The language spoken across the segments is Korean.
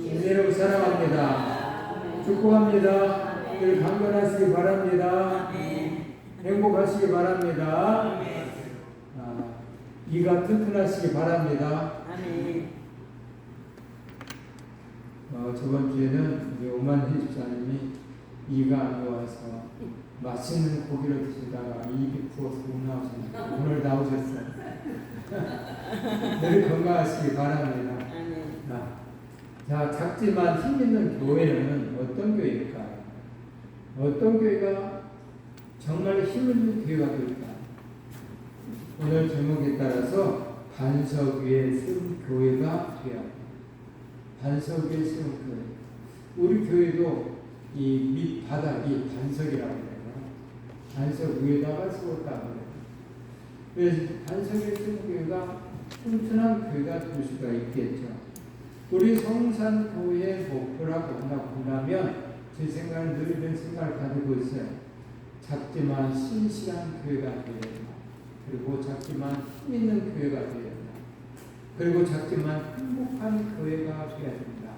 은혜로 사랑합니다. 축복합니다. 늘 강건하시기 바랍니다. 행복하시기 바랍니다. 이가 튼튼하시기 바랍니다. 저번 주에는 우리 오만희 집사님이 이가 안 좋아서 맛있는 고기를 드시다가 입이 부어서 못 나오셨는데 오늘 나오셨어요. 늘 건강하시기 바랍니다. 자, 작지만 힘있는 교회는 어떤 교회일까요? 어떤 교회가 정말 힘있는 교회가 될까? 오늘 제목에 따라서 반석 위에 쓴 교회가 되어야 합니다. 반석 위에 쓴 교회. 우리 교회도 이 밑바닥이 반석이라고 해요. 반석 위에다가 세웠다고 해요. 그래서 반석 위에 쓴 교회가 튼튼한 교회가 될 수가 있겠죠. 우리 성산교회의 목표라고 한다면 제 생각은 늘 이런 생각을 가지고 있어요. 작지만 신실한 교회가 되어야 된다. 그리고 작지만 힘있는 교회가 되어야 된다. 그리고 작지만 행복한 교회가 되어야 된다.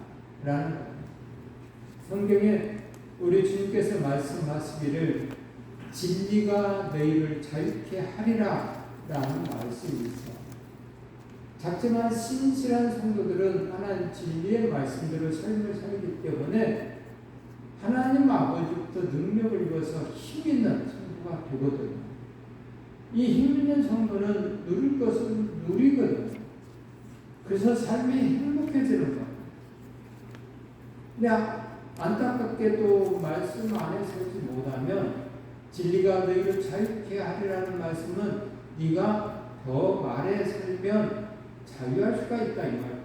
라는 거예요. 성경에 우리 주님께서 말씀하시기를 진리가 너희를 자유케 하리라 라는 말씀이 있어요. 작지만 신실한 성도들은 하나님 진리의 말씀대로 삶을 살기 때문에 하나님 아버지부터 능력을 입어서 힘있는 성도가 되거든요. 이 힘있는 성도는 누릴 것을 누리거든요. 그래서 삶이 행복해지는 거예요. 근데 안타깝게도 말씀 안에 살지 못하면 진리가 너희를 자유케 하리라는 말씀은 네가 더 말에 살면 자유할 수가 있다 이 말.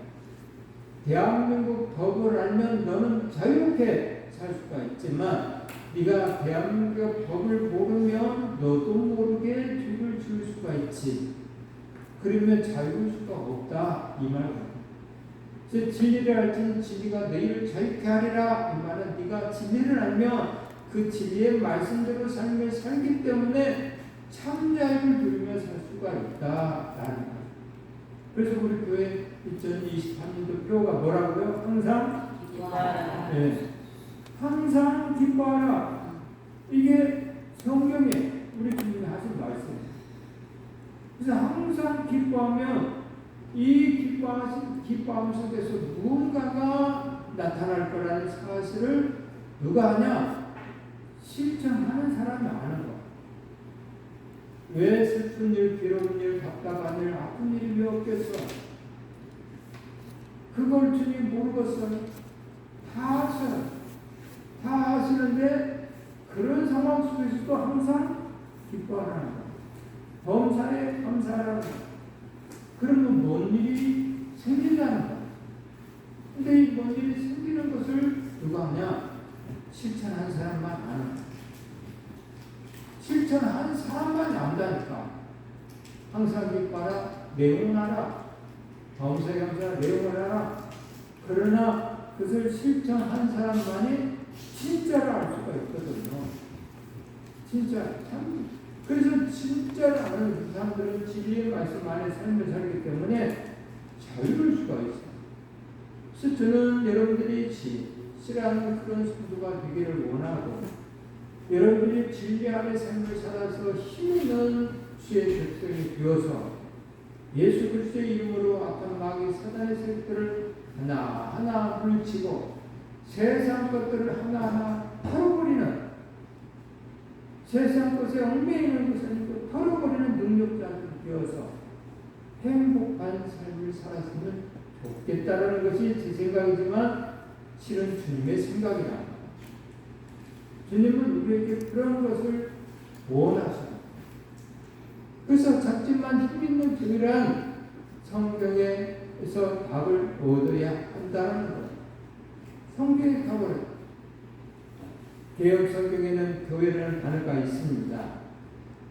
대한민국 법을 알면 너는 자유롭게 살 수가 있지만 네가 대한민국 법을 모르면 너도 모르게 죄를 지을 수가 있지. 그러면 자유할 수가 없다 이 말. 그래서 진리를 알지는 진리가 너희를 자유케 하리라 이 말은 네가 진리를 알면 그 진리의 말씀대로 삶을 살기 때문에 참 자유를 누리며 살 수가 있다라는 것. 그래서 우리 교회 2023년도 표가 뭐라고요? 항상 기뻐하라. 네. 항상 기뻐하라. 이게 성경에 우리 주님이 하신 말씀이에요. 그래서 항상 기뻐하면 이 기뻐함 속에서 무언가가 나타날 거라는 사실을 누가 하냐? 실천하는 사람이 아는 거예요. 왜 슬픈 일, 괴로운 일, 답답한 일, 아픈 일이 왜 없겠어? 그걸 주님 모르겠어요. 다 아셔요. 다 아시는데 그런 상황 속에서도 항상 기뻐하라는 거예요. 범사에 감사하라는 거예요. 그러면 뭔 일이 생긴다는 거예요. 근데 이 뭔 일이 생기는 것을 누가 하냐? 실천한 사람만 아는 거예요. 실천한 사람만이 안다니까. 항상 기뻐하라, 내용을 알아. 범사에 감사하라, 내용을 알아. 그러나 그것을 실천한 사람만이 진짜를 알 수가 있거든요. 진짜 참. 그래서 진짜를 아는 그 사람들은 진리의 말씀 안에 삶을 살기 때문에 자유로울 수가 있어요. 그래서 저는 여러분들이 진실한 그런 성도가 되기를 원하고 여러분들이 진리 안의 삶을 살아서 힘있는 주의 백성이 되어서 예수 그리스도의 이름으로 악한 마귀 사단의 세력들을 하나하나 물리치고 세상 것들을 하나하나 털어버리는 세상 것에 얽매이는 것을 털어버리는 능력자들 되어서 행복한 삶을 살았으면 좋겠다라는 것이 제 생각이지만 실은 주님의 생각이다. 주님은 우리에게 그런 것을 원하셔요. 그래서 작지만 힘있는 교회란 성경에서 답을 얻어야 한다는 거예요. 성경의 답을. 개혁 성경에는 교회라는 단어가 있습니다.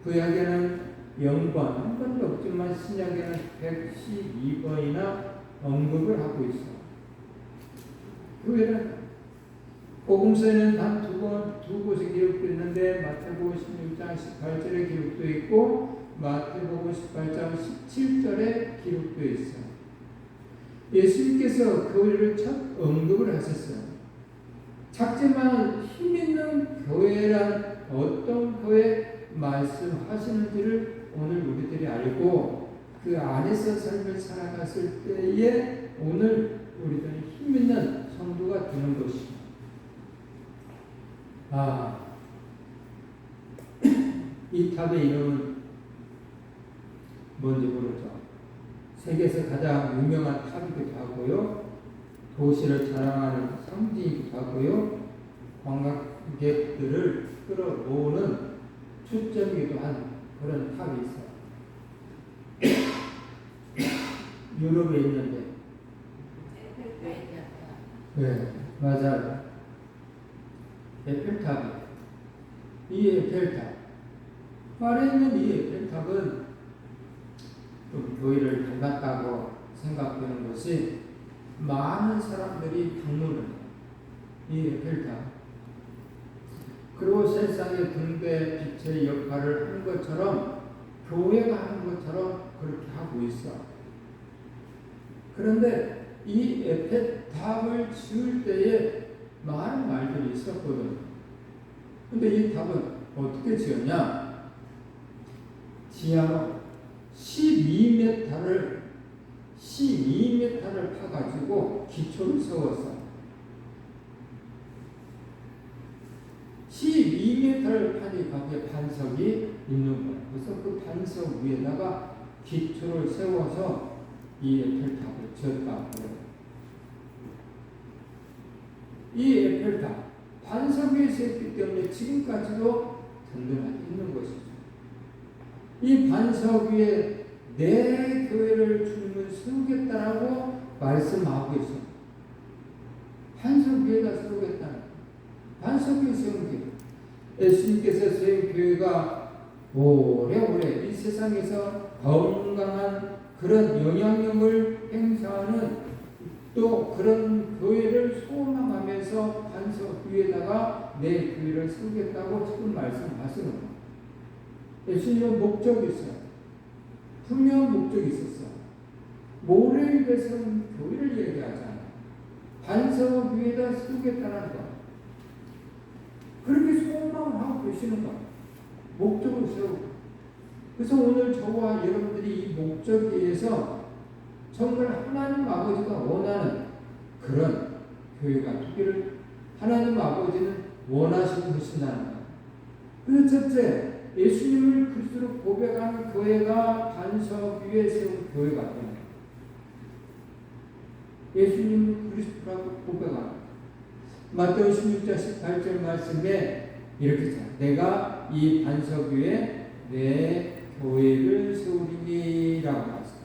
구약에는 0번, 한 번도 없지만 신약에는 112번이나 언급을 하고 있어요. 교회는 복음서에는 단 두 곳에 기록되어 있는데 마태복음 16장 18절에 기록되어 있고 마태복음 18장 17절에 기록되어 있어요. 예수님께서 교회를 첫 언급을 하셨어요. 작지만 힘 있는 교회란 어떤 교회 말씀하시는지를 오늘 우리들이 알고 그 안에서 삶을 살아갔을 때에 오늘 우리들이 힘 있는 성도가 되는 것입니다. 이 탑의 이름은 뭔지 모르죠. 세계에서 가장 유명한 탑이기도 하고요. 도시를 자랑하는 상징이기도 하고요. 관광객들을 끌어모으는 초점이기도 한 그런 탑이 있어요. 유럽에 있는데. 네, 맞아요. 에펠탑이. 이 에펠탑. 파리에 있는 이 에펠탑은 좀 교회를 닮았다고 생각되는 것이 많은 사람들이 방문을 해요. 이 에펠탑. 그리고 세상의 등대 빛의 역할을 하는 것처럼 교회가 하는 것처럼 그렇게 하고 있어. 그런데 이 에펠탑을 지을 때에 많은 말들이 있었거든. 근데 이 탑은 어떻게 지었냐? 지하로 12m를 파가지고 기초를 세웠어. 12m를 파니까 거기에 반석이 있는 거야. 그래서 그 반석 위에다가 기초를 세워서 이 에펠탑을 지었다고요. 이 에펠탑 반석 위에 세웠기 때문에 지금까지도 든든하게 있는 것이죠. 이 반석 위에 내 교회를 주님은 세우겠다라고 말씀하고 있어요. 반석 위에다 세우겠다는 반석 위에 세운 게 예수님께서 세운 교회가 오래오래 이 세상에서 건강한 그런 영향력을 행사하는 또 그런 교회를 소망하면서 반석 위에다가 내 교회를 세우겠다고 지금 말씀하시는 거예요. 예수님은 목적이 있어요. 분명한 목적이 있었어. 모래에 세운 교회를 얘기하잖아요. 반석 위에다 세우겠다는 거. 그렇게 소망을 하고 계시는 거예요. 목적을 세우고. 그래서 오늘 저와 여러분들이 이 목적에 의해서 정말 하나님 아버지가 원하는 그런 교회가 되기를 하나님 아버지는 원하시고 계신다는 거예요. 그래서 첫째, 예수님을 그리스도로 고백하는 교회가 반석 위에 세운 교회가 되는 거예요. 예수님을 그리스도라고 고백하는 거예요. 마태오 16장 18절 말씀에 이렇게 써 내가 이 반석 위에 내 교회를 세우리니라고 말했어요.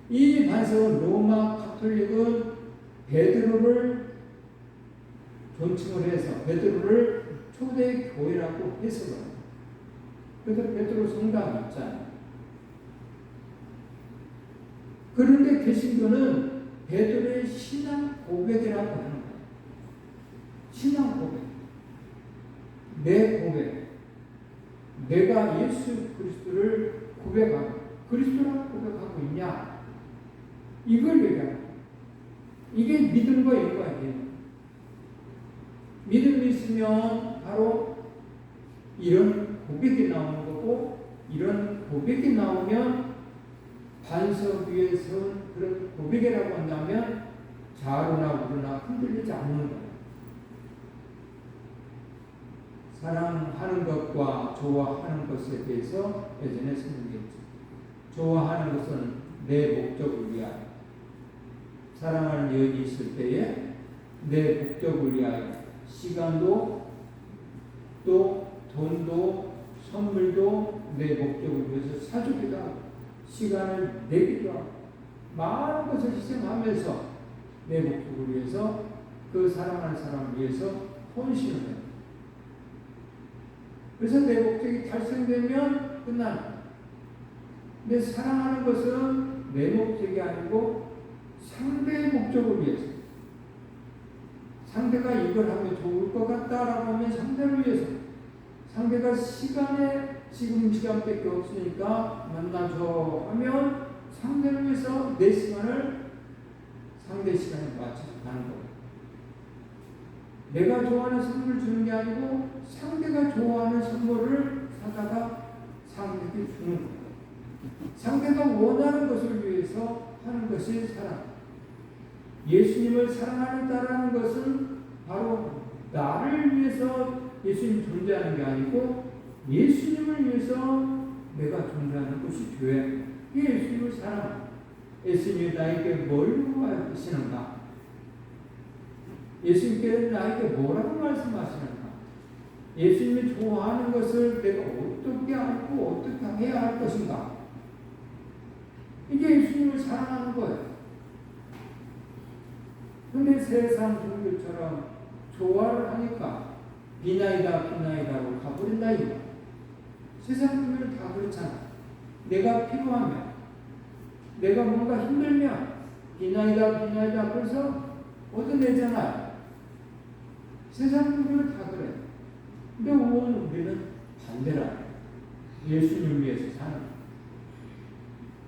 이 반석은 로마 가톨릭은 베드로를 존칭을 해서 베드로를 초대 교회라고 해석을 합니다. 그래서 베드로 성당이 있잖아요. 그런데 개신교는 베드로의 신앙 고백이라고 하는 거예요. 신앙 고백. 내 고백. 내가 예수 그리스도를 고백하고 그리스도라고 고백하고 있냐? 이걸 얘기하는 거예요. 이게 믿음과 연관이에요. 믿음이 있으면 바로 이런 고백이 나오는 거고 이런 고백이 나오면 반석 위에 세운 그런 고백이라고 한다면 좌로나 우로나 흔들리지 않는 거예요. 사랑하는 것과 좋아하는 것에 대해서 예전에 설명했죠. 좋아하는 것은 내 목적을 위하여 사랑하는 여인이 있을 때에 내 목적을 위하여 시간도 또 돈도 선물도 내 목적을 위해서 사주기도 하고 시간을 내기도 하고 많은 것을 희생하면서 내 목적을 위해서 그 사랑하는 사람을 위해서 헌신을 해요. 그래서 내 목적이 달성되면 끝나는 거예요. 근데 사랑하는 것은 내 목적이 아니고 상대의 목적을 위해서 상대가 이걸 하면 좋을 것 같다라고 하면 상대를 위해서 상대가 시간에 지금 시간밖에 없으니까 만나줘 하면 상대를 위해서 내 시간을 상대 시간에 맞춰서 가는 거예요. 내가 좋아하는 선물을 주는 게 아니고 상대가 좋아하는 선물을 사다가 상대에게 주는 거예요. 상대가 원하는 것을 위해서 하는 것이 사랑. 예수님을 사랑한다라는 것은 바로 나를 위해서 예수님이 존재하는 게 아니고 예수님을 위해서 내가 존재하는 것이 교회. 이게 예수님을 사랑. 예수님이 나에게 뭘 요구하시는가? 예수님께서 나에게 뭐라고 말씀하시는가? 예수님이 좋아하는 것을 내가 어떻게 알고 어떻게 해야 할 것인가? 이게 예수님을 사랑하는 거예요. 근데 세상 종교처럼 좋아를 하니까 비나이다로 가버린다 이거. 세상 종교는 다 그렇잖아. 내가 필요하면, 내가 뭔가 힘들면 비나이다 그래서 얻어내잖아요. 세상 종교는 다 그래. 근데 우리는 반대라. 예수님을 위해서 사는 거예요.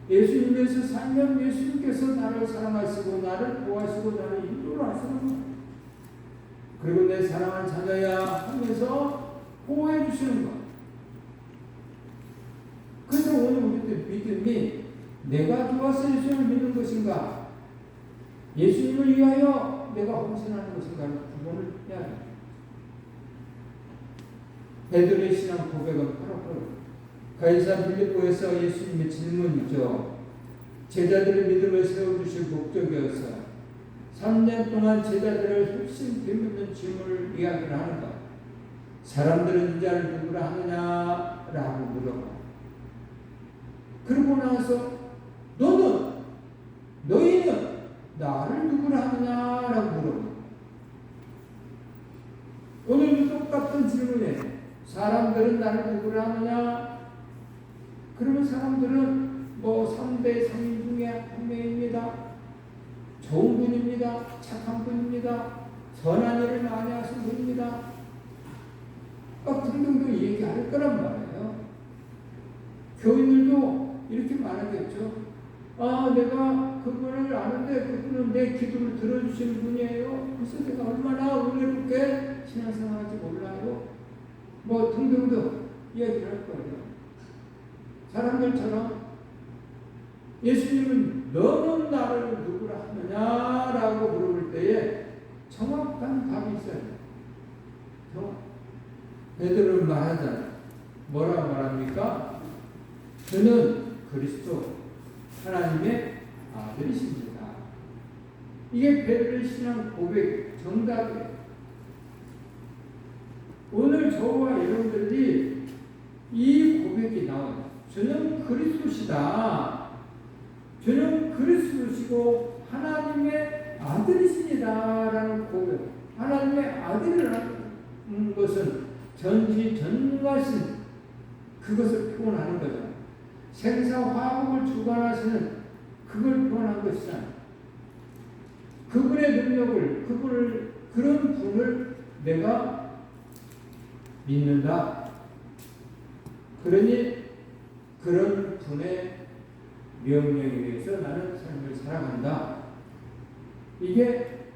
예수님 위해서 살면 예수님께서 나를 사랑하시고 나를 도와주시고 나를 인도를 하시는 거예요. 그리고 내 사랑하는 자녀야 하면서 보호해 주시는 거예요. 그래서 오늘 우리들 믿음이 내가 좋아서 예수님을 믿는 것인가, 예수님을 위하여 내가 헌신하는 것인가를 구분을 해야 돼요. 베드로의 신앙 고백은 바로 가이사 빌립보에서 예수님의 질문이죠. 제자들의 믿음을 세워주실 목적이어서 3년 동안 제자들을 핵심 되묻는 질문을 이야기를 하는 것. 사람들은 이 자를 누구라 하느냐라고 물어봐. 그러고 나서 너희는 나를 누구라 하느냐라고 물어봐. 오늘도 똑같은 질문에 사람들은 나를 누구라 하느냐? 그러면 사람들은 3대 3인 중에 한 명입니다. 좋은 분입니다. 착한 분입니다. 선한 일을 많이 하신 분입니다. 등등등 얘기할 거란 말이에요. 교인들도 이렇게 말하겠죠. 내가 그분을 아는데 그분은 내 기도를 들어주시는 분이에요. 그래서 내가 얼마나 은혜롭게 신앙생활할지 몰라요. 등등등 이야기를 할 거예요. 사람들처럼 예수님은 너는 나를 누구라 하느냐라고 물어볼 때에 정확한 답이 있어요. 베드로는 말하잖아요. 뭐라고 말합니까? 저는 그리스도 하나님의 아들이십니다. 이게 베드로의 신앙 고백 정답이에요. 오늘 저와 여러분들이 이 고백이 나와요. 저는 그리스도시다. 저는 그리스도시고 하나님의 아들이십니다라는 고백. 하나님의 아들이라는 것은 전지전능하신 그것을 표현하는 거죠. 생사화복을 주관하시는 그걸 표현한 것이잖아요. 그분의 능력을, 그런 분을 내가 믿는다. 그러니 그런 분의 명령에 의해서 나는 삶을 살아간다. 이게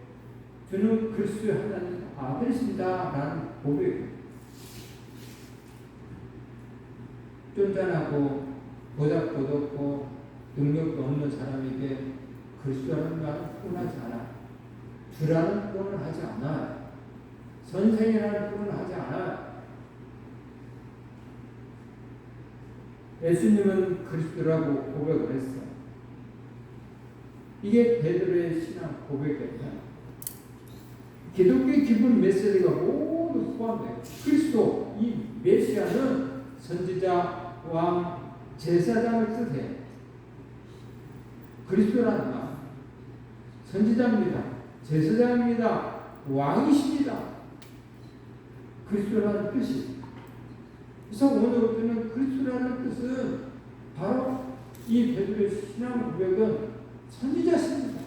저는 그리스도의 하나님 아들이십니다 라는 고백이에요. 쫀쫀하고 보잘것없고 능력도 없는 사람에게 그리스도라는 말은 표현하지 않아. 주라는 표현을 하지 않아. 선생이라는 표현을 하지 않아. 예수님은 그리스도라고 고백을 했어. 이게 베드로의 신앙 고백이에요. 기독교의 기본 메시지가 모두 포함돼요. 그리스도, 이 메시아는 선지자, 왕, 제사장을 뜻해. 그리스도라는 말, 선지자입니다. 제사장입니다. 왕이십니다. 그리스도라는 뜻이. 그래서 오늘부터는 그리스도라는 뜻은 바로 이 베드로의 신앙 고백은 선지자십니다.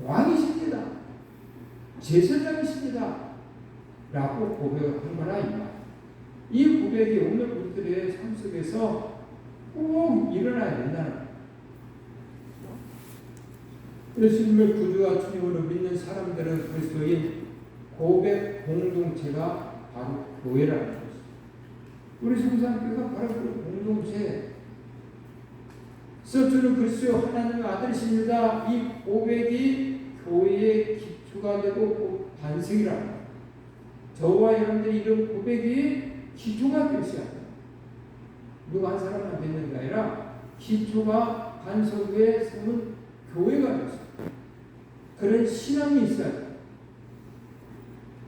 왕이십니다. 제사장이십니다. 라고 고백을 한 거라 이 말. 이 고백이 오늘 우리들의 삶 속에서 꼭 일어나야 된다는 거예요. 예수님을 구주와 주님으로 믿는 사람들은 그리스도인 고백 공동체가 바로 교회라는 것입니다. 우리 성산교회가 바로 그 공동체. 저는 그리스도 하나님의 아들이십니다. 이 고백이 교회의 기초가 되고 반석이라. 저와 여러분들이 이런 고백이 기초가 되셔야 돼요. 누가 한 사람만 되는 게 아니라 기초가 반석 위에 세운 교회가 되셔야 돼요. 그런 신앙이 있어야 돼요.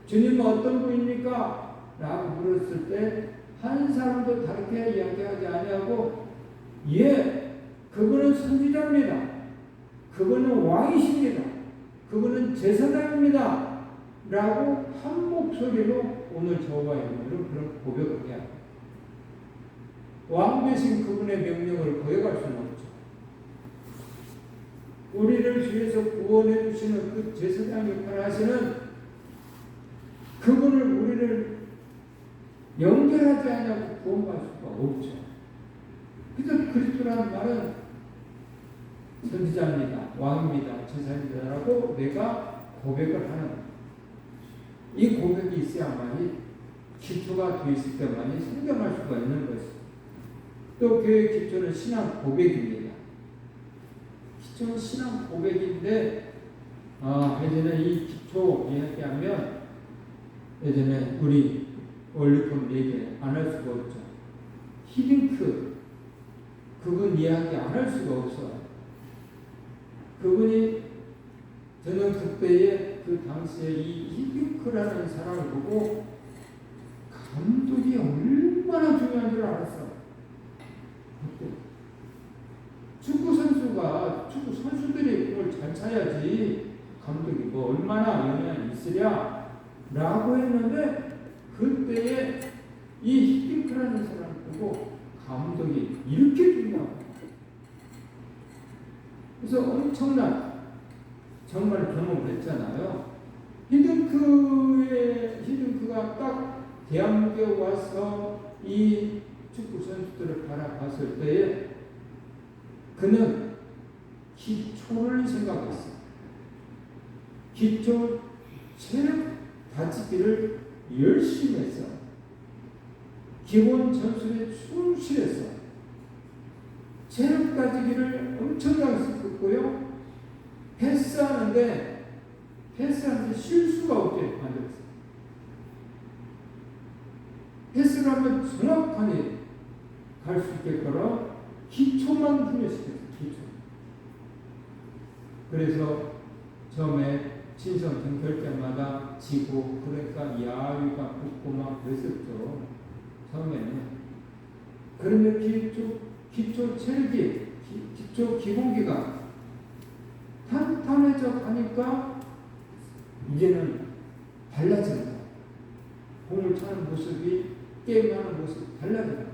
주님은 어떤 분입니까? 라고 물었을 때 한 사람도 다르게 이야기하지 아니하고 그분은 선지자입니다. 그분은 왕이십니다. 그분은 제사장입니다. 라고 한 목소리로 오늘 저와 여러분들은 그런 고백을 해야 합니다. 왕 되신 그분의 명령을 거역할 수는 없죠. 우리를 위해서 구원해 주시는 그 제사장 역할을 하시는 그분을 우리를 연결하지 않냐고 구원받을 수가 없죠. 그래서 그리스도라는 말은 선지자입니다. 왕입니다. 제사입니다라고 내가 고백을 하는 이 고백이 있어야만이 기초가 되어 있을 때만이 성장할 수가 있는 것입니다. 또 교회의 기초는 신앙 고백입니다. 기초는 신앙 고백인데 예전에 이 기초 이야기하면 예전에 우리 원리품 얘기 안 할 수가 없죠. 히딩크 그분 이야기 안 할 수가 없어요. 그분이 저는 그때에 그 당시에 이 히딩크라는 사람을 보고 감독이 얼마나 중요한 줄 알았어요. 축구 선수들이 그걸 잘 차야지 감독이 뭐 얼마나 영향이 있으랴 라고 했는데 그때에 이 히딩크라는 사람을 보고 감독이 이렇게 중요하고 그래서 엄청난 정말 경험을 했잖아요. 히딩크가 딱 대한민국에 와서 이 축구 선수들을 바라봤을 때에 그는 기초를 생각했어요. 기초 체력 다지기를 열심히 했어. 기본 전술에 충실했어. 체력 다지기를 엄청나게 썼고요. 패스하는데 실수가 없게 만들었어요. 패스를 하면 정확하게 갈 수 있게끔 기초만 훈련시켰어요. 기초. 그래서 처음에 친선 될 때마다 지고 그러니까 야유가 붙고 막 그랬었죠. 처음에는. 그런데 기초 체력이 기초 기본기가 탄탄해져 가니까 이제는 달라집니다. 공을 차는 모습이 게임하는 모습이 달라져요.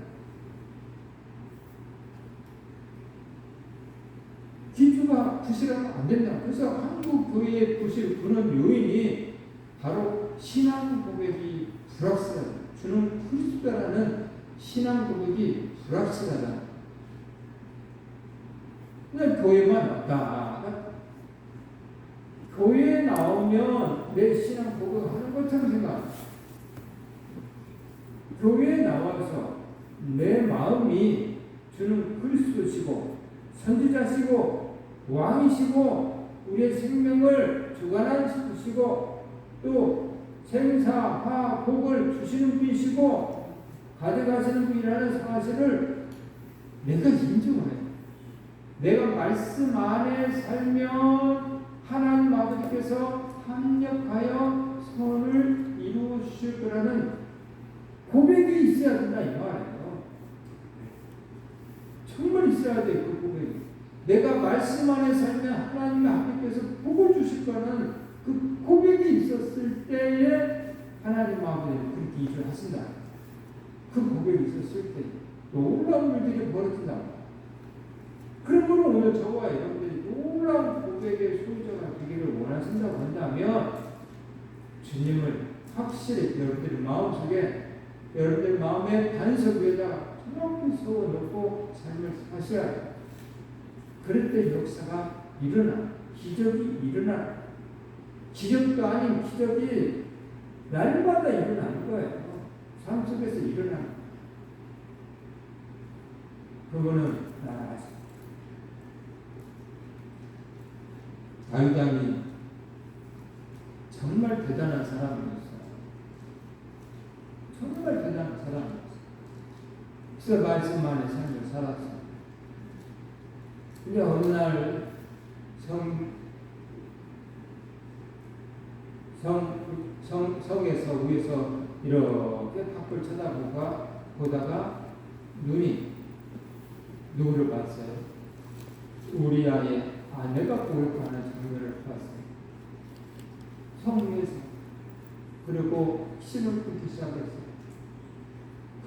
기초가 부실하면 안 된다. 그래서 한국 교회의 부는 요인이 바로 신앙 고백이 불확실하다. 주는 그리스도라는 신앙 고백이 불확실하다. 그냥 교회만 왔다. 교회에 나오면 내 신앙 고백하는 것처럼 생각합니다. 교회에 나와서 내 마음이 주는 그리스도시고 선지자시고 왕이시고 우리의 생명을 주관하시고 또 생사화 복을 주시는 분이시고 가져가시는 분이라는 사실을 내가 인정을 해요. 내가 말씀 안에 살면 하나님 아버지께서 합력하여 선을 이루어 주실 거라는 고백이 있어야 된다 이 말이에요. 정말 있어야 돼 그 고백이. 내가 말씀 안에 살면 하나님 아버지께서 복을 주실 거는 그 고백이 있었을 때에 하나님 아버지는 그렇게 일을 하신다. 그 고백이 있었을 때 놀라운 일들이 벌어진다. 그러므로 오늘 저와 여러분들이 놀라운 고백의 소유자가 되기를 원하신다고 한다면 주님을 확실히 여러분들의 마음속에 여러분들 마음의 반석 위에다가 정확히 세워놓고 삶을 사셔야 해요. 그럴 때 역사가 일어나. 기적이 일어나. 기적도 아닌 기적이 날마다 일어나는 거예요. 삶 속에서 일어나는 거예요. 그거는 나아가서 다윗 왕이 정말 대단한 사람이었어요. 정말 대단한 사람이었어요. 그래서 말씀 안에 삶을 살았어요. 근데 어느 날 성에서 위에서 이렇게 밖을 쳐다보다가 눈이 누구를 봤어요? 우리아의 아내가 고백하는 장면을 봤어요. 성 위에서. 그리고 신을 끊기 시작했어요.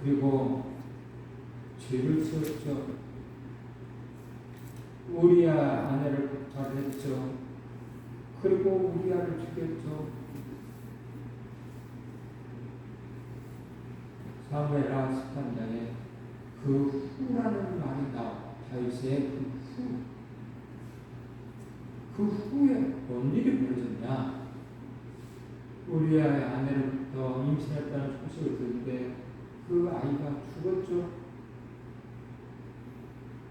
그리고 죄를 지었죠. 우리아 아내를 박탈했죠. 그리고 우리아를 죽였죠. 사무엘하 13장에 그 후라는 말이 나와. 다윗의 그 후에 뭔 일이 벌어졌냐? 우리아의 아내로부터 임신했다는 소식을 듣는데 그 아이가 죽었죠.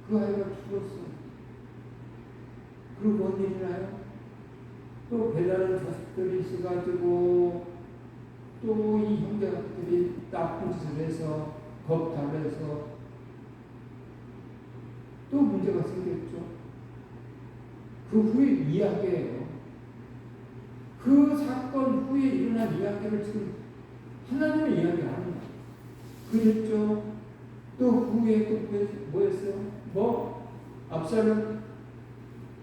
그 아이가 죽었어요. 그리고 뭔 일이나요? 또 배다른 자식들이 있어가지고 또 이 형제들이 나쁜 짓을 해서 겁탈해서 또 문제가 생겼죠. 그 후에 이야기예요. 그 사건 후에 일어난 이야기를 지금 하나님의 이야기하는 거예요. 그랬죠. 또 후에 또 뭐였어요? 압살롬,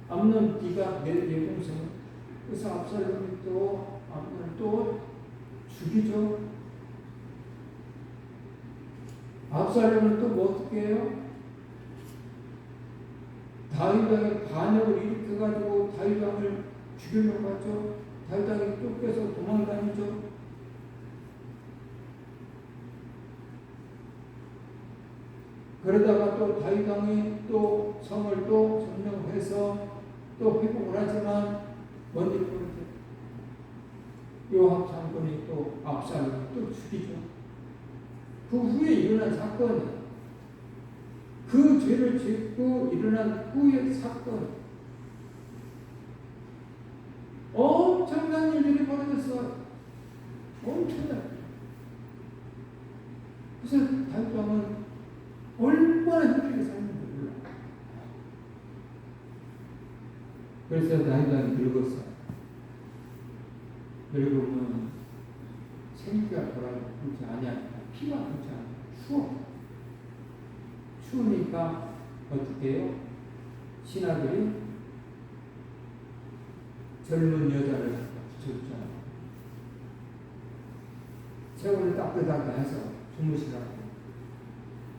암논 네가 내 여동생. 그래서 압살롬이 또 암논을 또 죽이죠. 압살롬은 또 뭐 어떻게 해요? 다윗왕의 반역을 일으켜가지고 다윗왕을 죽이려고 하죠. 다윗왕이 쫓겨서 도망다니죠. 그러다가 또 다윗왕이 또 성을 또 점령해서 또 회복을 하지만 뭔 일이 벌어져요? 요압 장군이 또 압살롬을 또 죽이죠. 그 후에 일어난 사건이에요. 그 죄를 짓고 일어난 후의 사건. 엄청난 일들이 벌어졌어요. 엄청난. 그래서 다윗 왕은 얼마나 힘들게 살는지 몰라. 그래서 다윗 왕이 늙었어요. 늙으면 생기가 돌아오지 아니야. 피가 돌지 않아. 추워. 추우니까 어떻게 해요? 신하들이 젊은 여자를 붙여주잖아요. 세월을 따뜻하게 해서 주무시라고.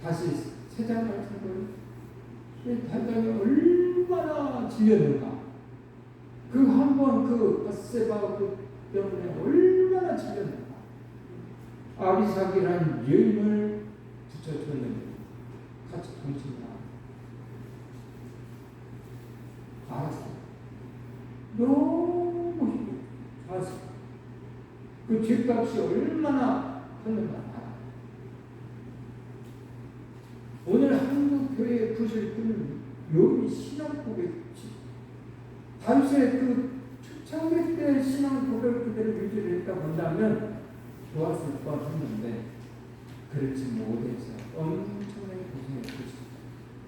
다시 세장 같은 걸 단장이 얼마나 질렸는가. 그 한 번 그 밧세바 때문에 얼마나 질렸는가. 아비삭이라는 여인을 붙여줬는데 같이 동침나 알았어. 너무 힘들어. 알았어. 그 죄값이 얼마나 컸는가 알아. 오늘 한국 교회에 부실 때는 여기 신앙 고백이지. 다윗의 그 초창기 때 신앙 고백 그대로 유지를 했다 본다면 좋았을 것 같았는데 그렇지 못해서 엄청나게 고생했겠죠.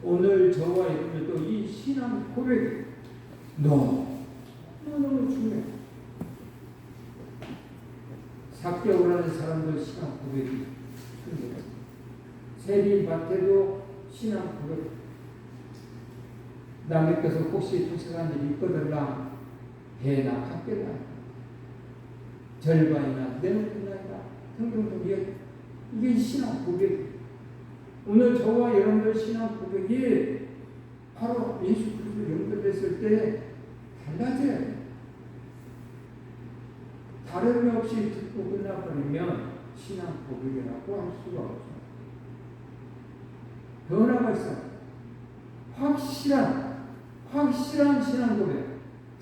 오늘 저와 여러분들도 이 신앙 고백이 너무너무 중요해요. 삭격을 하는 사람들 신앙 고백이 중요해요. 세리밭에도 신앙 고백. 남에께서 혹시 도착한 일이 있거들라 배나 학교나 절반이나 내놓겠나이다 등등등 이게 신앙 고백. 오늘 저와 여러분들 신앙 고백이 바로 예수 그리스도 연결됐을 때 달라져요. 다름이 없이 듣고 끝나버리면 신앙 고백이라고 할 수가 없어요. 변화가 있어요. 확실한 신앙 고백.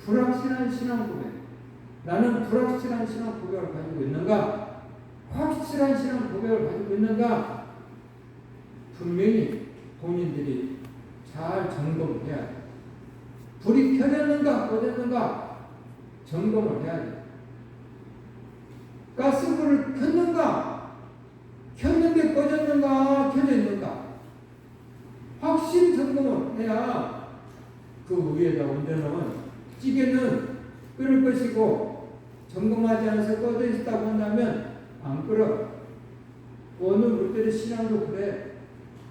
불확실한 신앙 고백. 나는 불확실한 신앙 고백을 가지고 있는가? 확실한 신앙 고백을 가지고 있는가? 분명히 본인들이 잘 점검해야 돼. 불이 켜졌는가 꺼졌는가 점검을 해야 돼. 가스불을 켰는가? 켰는데 꺼졌는가? 켜져 있는가? 확실히 점검을 해야 그 위에다 얹어놓은 찌개는 끓을 것이고 점검하지 않아서 꺼져 있다고 한다면 안 끓어. 어느 우리들의 신앙도 그래.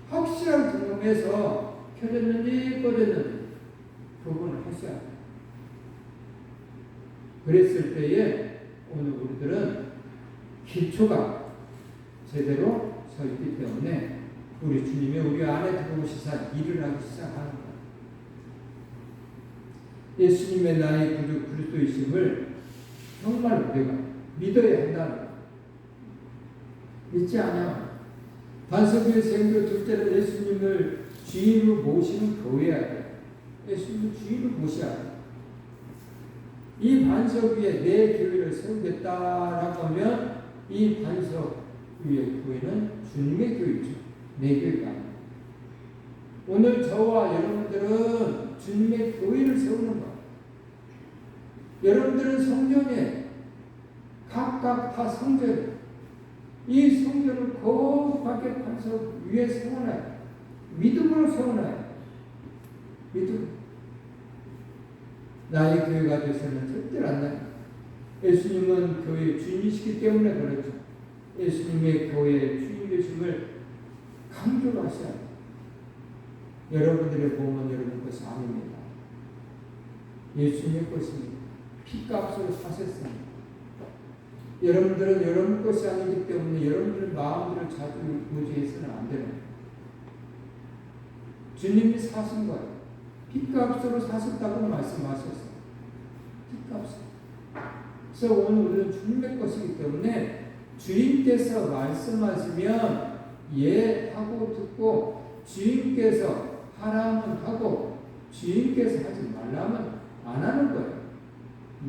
확실하게 점검해서 켜졌는지 꺼졌는지 구분을 했어야 돼. 그랬을 때에 오늘 우리들은 기초가 제대로 서 있기 때문에 우리 주님이 우리 안에 들어오시사 일을 하기 시작하는 거예요. 예수님의 나의 구주 그리스도이심을 정말 우리가 믿어야 한다는 거예요. 믿지 않아. 반석 위에 세운 둘째는 예수님을 주인으로 모시는 교회야 돼. 예수님을 주인으로 모셔야 돼. 이 반석 위에 내 교회를 세우겠다라고 하면 이 반석 위의 교회는 주님의 교회죠. 내 교회가 아니에요. 오늘 저와 여러분들은 주님의 교회를 세우는 거예요. 여러분들은 성전에 각각 다 성전, 이 성전을 거룩하게 반석 위에 세워놔요. 믿음으로 세워놔요. 믿음. 나의 교회가 되서는 절대로 안 나요. 예수님은 교회의 주인이시기 때문에 그렇죠. 예수님의 교회의 주인 되심을 강조를 하셔야 돼요. 여러분들의 몸은 여러분 것이 아닙니다. 예수님의 것입니다. 피값으로 사셨습니다. 여러분들은 여러분 것이 아니기 때문에 여러분들의 마음들을 자주 의지해서는 안 돼요. 주님이 사신 거예요. 피값으로 사셨다고 말씀하셨어요. 피값으로. 그래서 오늘 우리는 주님의 것이기 때문에 주인께서 말씀하시면 예 하고 듣고 주인께서 하라면 하고 주인께서 하지 말라면 안 하는 거예요.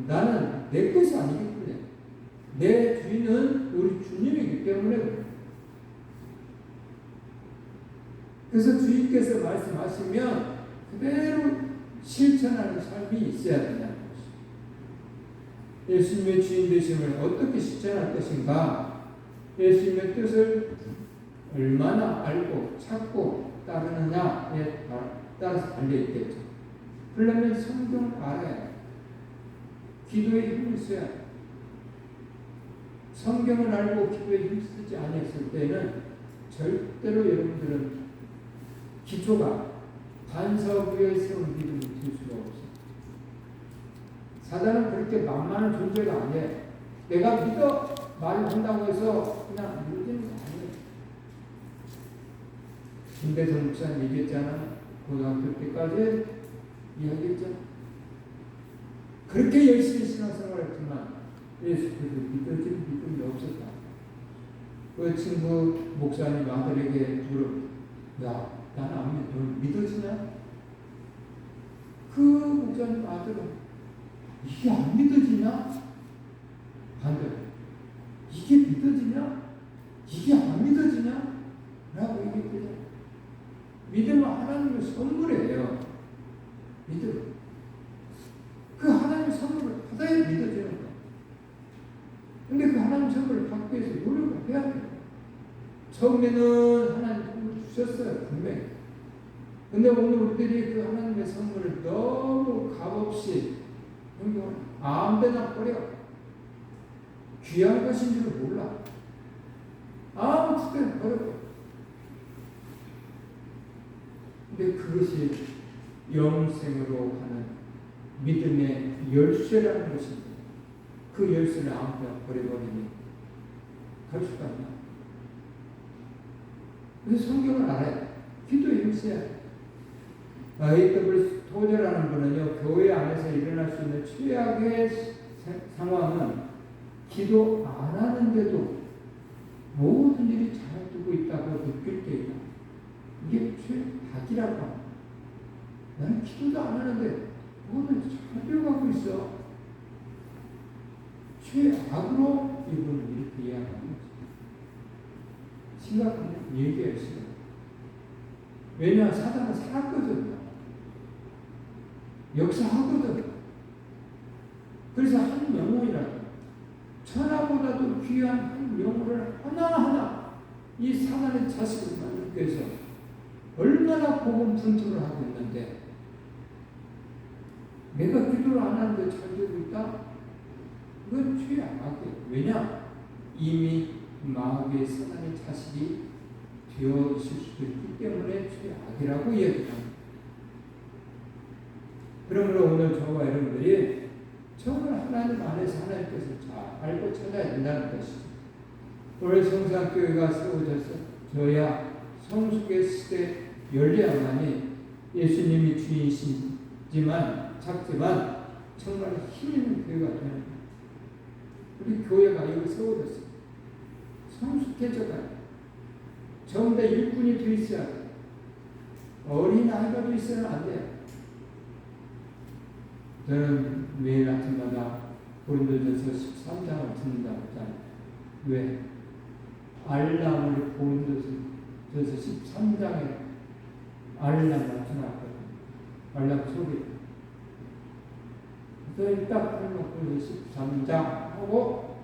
나는 내 것이 아니기 때문에 내 주인은 우리 주님이기 때문에 그래요. 그래서 주인께서 말씀하시면 그대로 실천하는 삶이 있어야 된다는 것이죠. 예수님의 주인 되심을 어떻게 실천할 것인가? 예수님의 뜻을 얼마나 알고 찾고 따르느냐에 따라서 달려있겠죠. 그러려면 성경을 알아야 해요. 기도에 힘을 써야 해요. 성경을 알고 기도에 힘쓰지 않았을 때는 절대로 여러분들은 기초가 반석 위에 세운 믿음이 될 수가 없어요. 사단은 그렇게 만만한 존재가 아니에요. 내가 믿어 말을 한다고 해서 그냥 믿어지는 거 아니에요. 김대성 목사님 얘기했잖아. 고등학교 때까지 이야기했잖아. 그렇게 열심히 신앙생활을 했지만 예수 그리스도 믿어지는 믿음이 없었다. 그 친구 목사님 아들에게 야, 나는 안 믿어지냐? 그 목사님 아들은 이게 안 믿어지냐? 반대로 이게 믿어지냐? 이게 안 믿어지냐? 라고 얘기했거든. 믿음은 하나님의 선물이에요. 믿음. 그 하나님의 선물을 받아야 믿어지는 거예요. 근데 그 하나님 선물을 받기 위해서 노력을 해야 돼요. 처음에는 하나님 선물을 주셨어요. 분명히. 근데 오늘 우리들이 그 하나님의 선물을 너무 값없이 아무데나 버려. 귀한 것인 줄 몰라. 아무 데나 버려. 근데 그것이 영생으로 가는 믿음의 열쇠라는 것입니다. 그 열쇠를 아무데나 버려버리니 갈 수가 없나. 그래서 성경을 알아야 기도에 힘써야 돼. A.W. 토저라는 분은요, 교회 안에서 일어날 수 있는 최악의 상황은 기도 안 하는데도 모든 일이 잘 되고 있다고 느낄 때이다. 이게 최악이라고 합니다. 나는 기도도 안 하는데 그거는 잘 되어가고 있어. 최악으로 이분은 이렇게 이야기하는 거죠. 심각한 얘기예요, 지금. 왜냐, 사단은 살았거든요. 역사하거든. 그래서 한 영혼이라도, 천하보다도 귀한 한 영혼을 하나하나 이 사단의 자식을 만들기 위해서 얼마나 복음 분투를 하고 있는데, 내가 기도를 안 하는데 잘 되고 있다? 그건 최악이에요. 왜냐? 이미 마귀의 사단의 자식이 되어 있을 수도 있기 때문에 최악이라고 이야기합니다. 그러므로 오늘 저와 여러분들이 정말 하나님 안에서 하나님께서 잘 알고 찾아야 된다는 것이죠. 오늘 성산교회가 세워져야 성숙의 시대 열려야만이 예수님이 주인이시지만 작지만 정말 힘 있는 교회가 되는 거예요. 우리 교회가 여기 세워졌어요. 성숙해져가요. 전부 다 일꾼이 돼 있어야 돼요. 어린 아이가 돼 있어는 안 돼요. 저는 매일 아침마다 고린도전서 13장을 듣는다고 했잖아요. 왜? 알람을 고린도전서 13장에 알람 맞춰놨거든요. 알람 소리. 그래서 딱 해놓고 13장 하고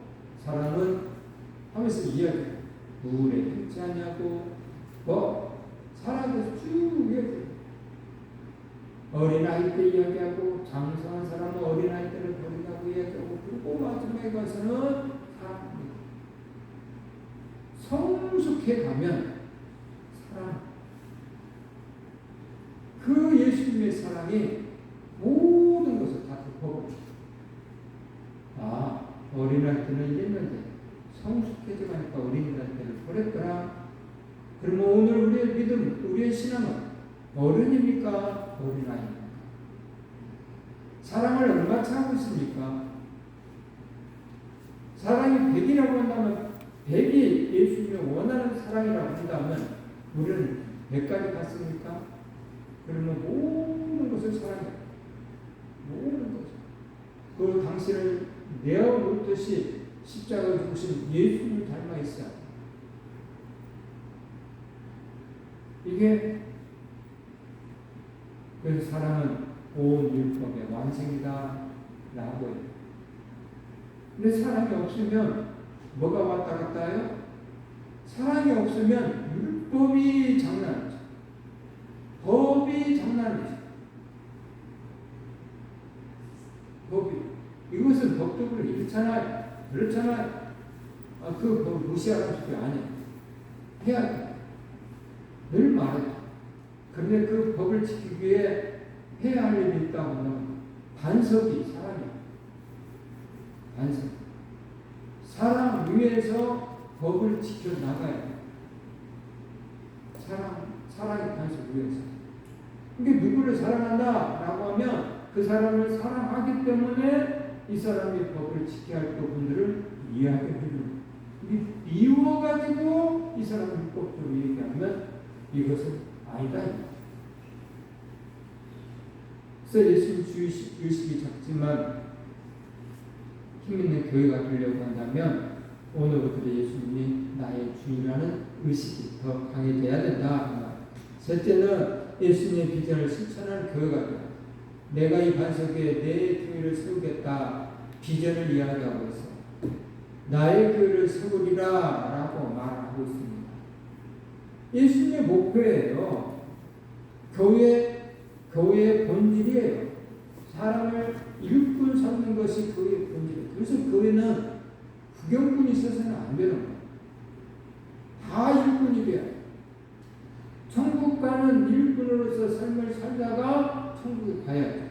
사람은 하면서 이야기해요. 물에 있지 않냐고 살아가서 쭉 이야기해요. 어린아이 때 이야기하고 장성한 사람은 어린아이 때를 버리라고 이야기하고 그리고 마지막에 가서는 성숙해 가면 사랑 그 예수님의 사랑이 모든 것을 다 덮어버려. 어린아이 때는 이랬는데 성숙해져 가니까 어린아이 때를 버렸더라. 그러면 오늘 우리의 믿음, 우리의 신앙은 어른입니까? 어린아이입니까? 사랑을 얼마나 하고 있습니까? 사랑이 100이라고 한다면 100이 예수님이 원하는 사랑이라고 한다면 우리는 100까지 갔습니까? 그러면 모든 것을 사랑해요. 모든 것을. 그 당신을 내어 놓듯이 십자가에 죽으신 예수님을 닮아 있어요. 이게 그래서 사랑은 온 율법의 완성이다 라고 해요. 근데 사랑이 없으면 뭐가 왔다 갔다 해요? 사랑이 없으면 율법이 장난이죠. 법이 장난이죠. 법이. 이것은 법적으로 이렇잖아요. 그렇잖아요. 그 법 무시하는 소리 아니에요. 해야 돼. 늘 말해요. 그런데 그 법을 지키기 위해 해야 할 일이 있다고 하면 반석이 사랑이에요. 반석. 사랑 위에서 법을 지켜나가야 돼요. 사랑의 반석 위에서. 이게 누구를 사랑한다 라고 하면 그 사람을 사랑하기 때문에 이 사람이 법을 지켜야 할 부분들을 이해하게 해주는 거예요. 비워가지고 이 사람을 율법적으로 얘기하면 이것은 아니다. 그래서 예수님 주의식이 작지만 힘있는 교회가 되려고 한다면 오늘부터 예수님이 나의 주인이라는 의식이 더 강해져야 된다. 셋째는 예수님의 비전을 실천하는 교회가 된다. 내가 이 반석에 내 교회를 세우겠다. 비전을 이야기하고 있어. 나의 교회를 세우리라 라고 말하고 있습니다. 예수님의 목표예요. 교회의 본질이에요. 사람을 일꾼 삼는 것이 교회의 본질이에요. 그래서 교회는 구경꾼이 있어서는 안 되는 거예요. 다 일꾼이 돼야 돼요. 천국 가는 일꾼으로서 삶을 살다가 천국에 가야 돼요.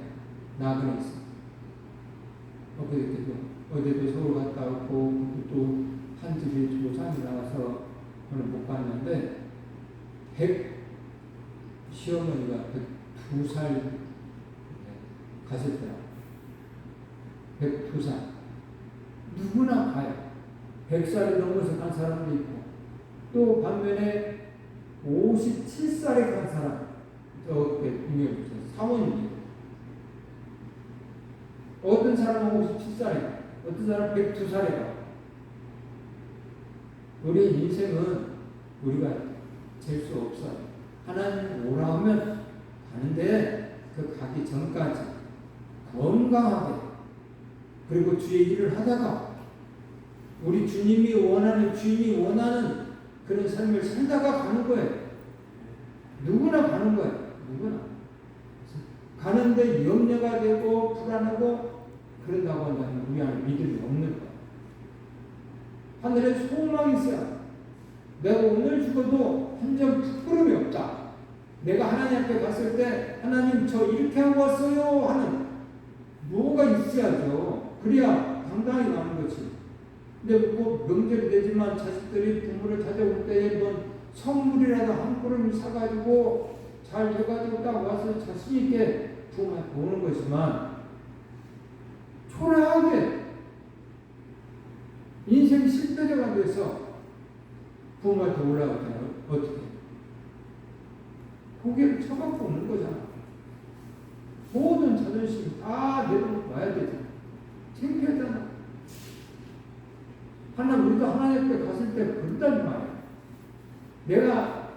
나그네 있어요. 어제도 서울 갔다 왔고 또 한 집이 조산이 나와서 오늘 못 갔는데 시어머니가 102살 가셨더라고요. 102살. 누구나 가요. 100살이 넘어서 간 사람도 있고 또 반면에 57살에 간 사람, 저 사모님이에요. 어떤 사람은 57살이고 어떤 사람은 102살이고 우리 인생은 우리가 잴 수 없어요. 하나님 오라 하면 가는데 그 가기 전까지 건강하게 그리고 주의 일을 하다가 우리 주님이 원하는 주인이 원하는 그런 삶을 살다가 가는 거예요. 누구나 가는 거예요. 누구나. 가는데 염려가 되고 불안하고 그런다고 한다면 우리 안에 믿음이 없는 거예요. 하늘에 소망이 있어야 내가 오늘 죽어도 한 점 부끄러움이 없다. 내가 하나님 앞에 갔을 때 하나님 저 이렇게 하고 왔어요 하는 뭐가 있어야죠. 그래야 당당히 가는 거지. 근데 뭐 명절이 되지만 자식들이 부모를 찾아올 때에 뭐 선물이라도 한 그릇 사가지고 잘 돼가지고 딱 와서 자신 있게 부모한테 보는 거지만 초라하게 인생이 실패자가 돼서 부모한테 올라갈 때는 어떻게 고개를 쳐박고 오는 거잖아. 모든 자존심 다 내려놓고 와야 되잖아. 창피하잖아. 우리도 하나님 앞에 갔을 때 그런단 말이야. 내가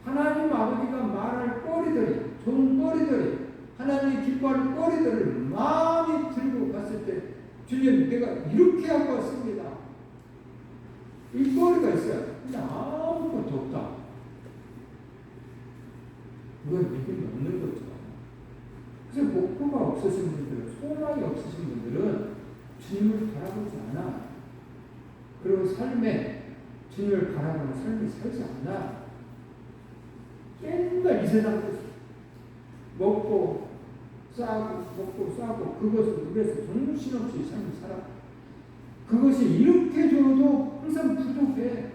하나님 아버지가 말할 거리들이 좋은 거리들이 하나님이 기뻐할 거리들을 마음이 들고 갔을 때 주님 내가 이렇게 하고 왔습니다. 이 거리가 있어야 돼. 근데 아무것도 없다. 그건 믿음이 없는 거죠. 그래서 목표가 없으신 분들은 소망이 없으신 분들은 주님을 바라보지 않아. 그리고 삶에 주님을 바라보는 삶을 살지 않아. 맨날 이 세상에서 먹고 싸고 그것을 누려서 정신없이 삶을 살아. 그것이 이렇게 줘도 항상 부족해.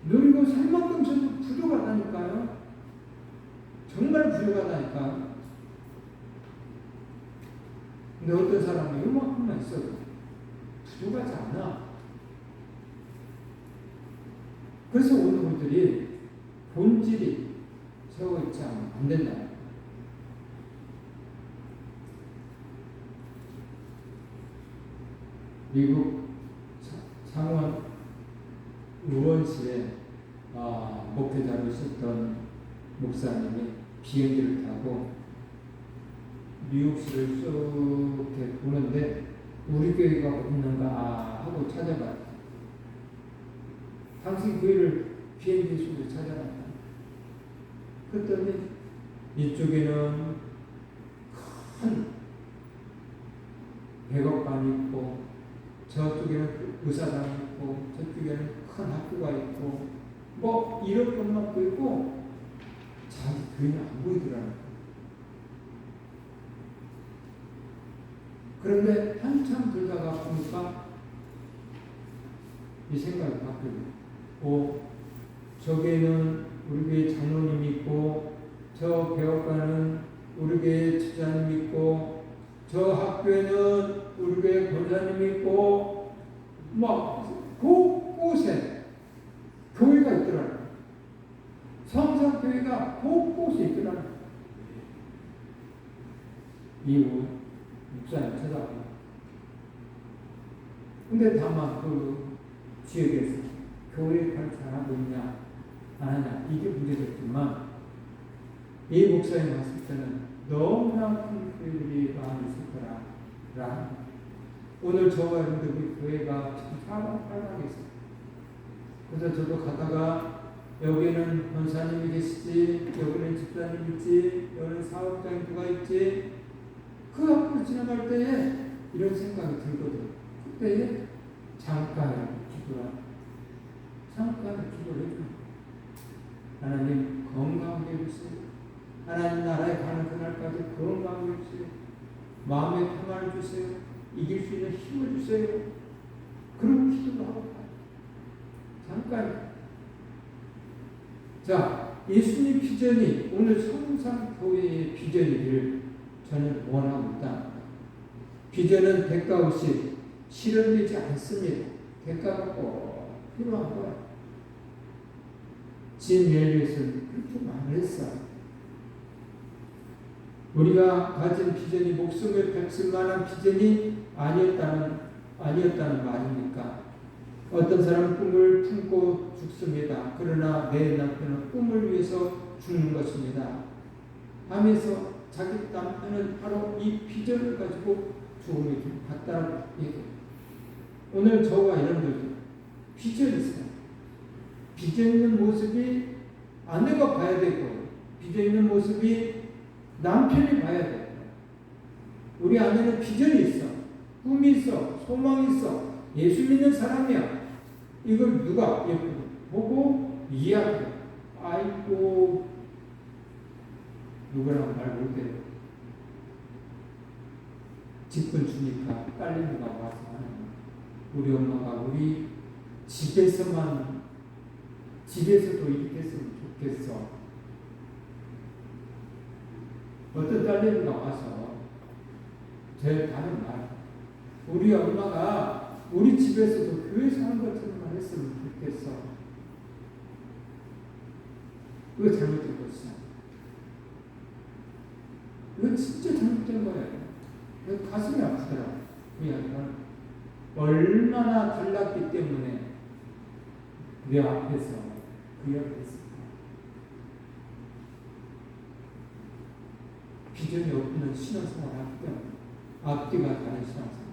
누리고 살 만큼 줘도 부족하다니까요. 정말 부족하다니까. 근데 어떤 사람은 이만큼만 있어도 부족하지 않아. 그래서 오늘 우리들이 본질이 세워있지 않으면 안 된다. 미국 상원 의원실에 목회자로 있었던 목사님이 비행기를 타고 뉴욕시를 쭉 이렇게 보는데 우리 교회가 어디 있는가 하고 찾아봤다. 당시 교회를 비행기 속으로 찾아봤다. 그랬더니 이쪽에는 큰 백악관이 있고 저쪽에는 의사당이 있고 저쪽에는 큰 학교가 있고 뭐 이런 것만 보이고 자기 교회는 안 보이더라고요. 그런데 한참 들다가 보니까 이 생각이 바뀌고 저기에는 우리 교회 장로님이 있고 저 백악관은 우리 교회 지사님이 있고 저 학교에는 우리 교회 권사님이 있고 막 곳곳에 교회가 있더라고요. 성산교회가 곳곳에 있더라고요. 이후 목사님 찾아가고 근데 다만 그 지역에서 교회 갈 잘하고 있냐 안 하냐 이게 문제됐지만 이 목사님 봤을 때는 너무나 큰 교회들이 많이 있을 거라. 오늘 저와 여러분들 교회가 참 사방팔방에 있어요. 그래서 저도 가다가 여기는 권사님이 계시지, 여기는 집사님 있지, 여기는 사업장이 누가 있지. 그 앞으로 지나갈 때에 이런 생각이 들거든. 그때에 잠깐 기도를 해줘. 하나님 건강하게 해주세요. 하나님 나라에 가는 그날까지 건강하게 해주세요. 마음의 평안을 주세요. 이길 수 있는 힘을 주세요. 그런 기도를 하고 가요. 잠깐. 자, 예수님 비전이 오늘 성산교회의 비전이기를 저는 원하고 있다. 비전은 대가 없이 실현되지 않습니다. 대가가 꼭 필요한 거야. 진 멜리스는 그렇게 말을 했어요. 우리가 가진 비전이 목숨을 바칠 만한 비전이 아니었다는 말입니까? 어떤 사람은 꿈을 품고 죽습니다. 그러나 내 남편은 꿈을 위해서 죽는 것입니다. 하면서 자기 남편은 바로 이 비전을 가지고 죽음에 갔다는 얘기예요. 오늘 저와 여러분들도 비전이 있어요. 비전 있는 모습이 아내가 봐야 되고, 비전 있는 모습이 남편이 봐야 되고, 우리 아내는 비전이 있어, 꿈이 있어, 소망이 있어, 예수 믿는 사람이야. 이걸 누가 보고 이해하고, 아이고, 누구랑 말 못해요. 직분 주니까 딸내미가 와서 우리 엄마가 우리 집에서도 이렇게 했으면 좋겠어. 어떤 딸내미가 와서 제 다른 말, 우리 엄마가 우리 집에서도 교회에서 하는 것처럼 했으면 좋겠어. 그거 잘못된 것이야. 이거 진짜 잘못된 거예요. 가슴이 아프더라고요. 우리 아이가 얼마나 달랐기 때문에 내 앞에서 그 이야기를 했습니다. 비전이 없는 신앙생활을 하기 때문에 앞뒤가 다른 신앙생활.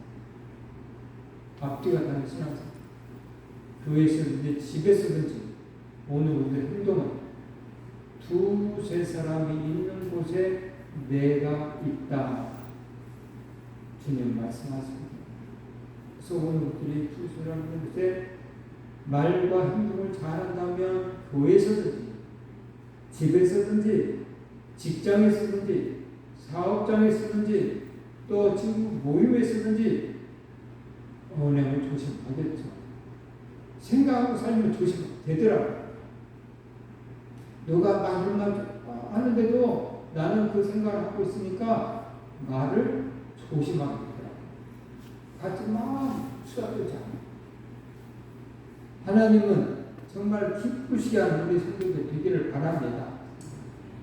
교회에서든지 집에서든지 오늘 우리의 행동은 두세 사람이 있는 곳에 내가 있다. 주님 말씀하십니다. 그래서 오늘 우리 두세 사람이 있는 곳에 말과 행동을 잘한다면 교회에서든지 집에서든지 직장에서든지 사업장에서든지 또 지금 모임에서든지 언행을 조심하겠죠. 생각하고 살면 조심되더라고요. 누가 말을 하는데도 나는 그 생각을 하고 있으니까 말을 조심하게 되더라고요. 하지만 수다되지 않아요. 하나님은 정말 기쁘시게 하는 우리 성도들 되기를 바랍니다.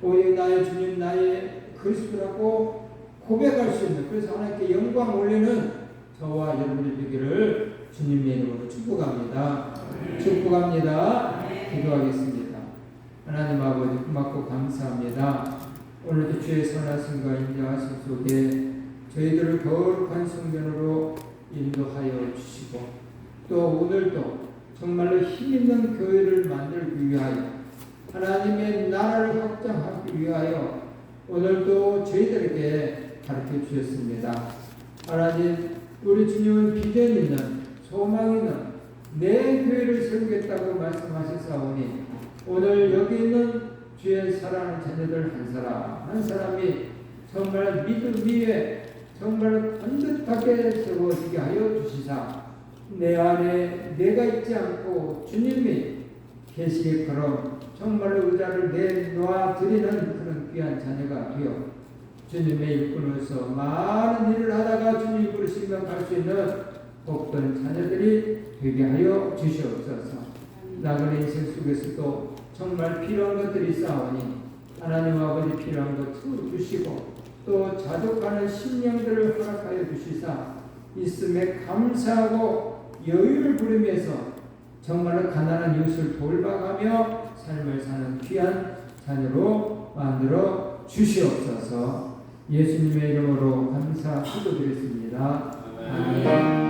오직 나의 주님, 나의 그리스도라고 고백할 수 있는, 그래서 하나님께 영광 올리는 저와 여러분들 되기를 주님의 이름으로 축복합니다. 축복합니다. 기도하겠습니다. 하나님 아버지 고맙고 감사합니다. 오늘도 주의 선하심과 인자하심 속에 저희들을 거룩한 성전으로 인도하여 주시고, 또 오늘도 정말로 힘있는 교회를 만들기 위하여 하나님의 나라를 확장하기 위하여 오늘도 저희들에게 가르쳐 주셨습니다. 하나님, 우리 주님은 비전 있는, 소망 있는 내 교회를 세우겠다고 말씀하셨사오니 오늘 여기 있는 주의 사랑하는 자녀들 한 사람이 정말 믿음 위에 정말 반듯하게 세워지게 하여 주시사 내 안에 내가 있지 않고 주님이 계시게처럼 정말로 의자를 내놓아드리는 그런 귀한 자녀가 되어 주님의 일꾼으로서 많은 일을 하다가 주님 부르시면 갈 수 있는 복된 자녀들이 되게 하여 주시옵소서. 나그네 인생 속에서도 정말 필요한 것들이 있사오니 하나님 아버지 필요한 것 주시고 또 자족하는 심령들을 허락하여 주시사 있음에 감사하고 여유를 부리면서 정말로 가난한 이웃을 돌봐가며 삶을 사는 귀한 자녀로 만들어 주시옵소서. 예수님의 이름으로 감사 기도드렸습니다. 아멘.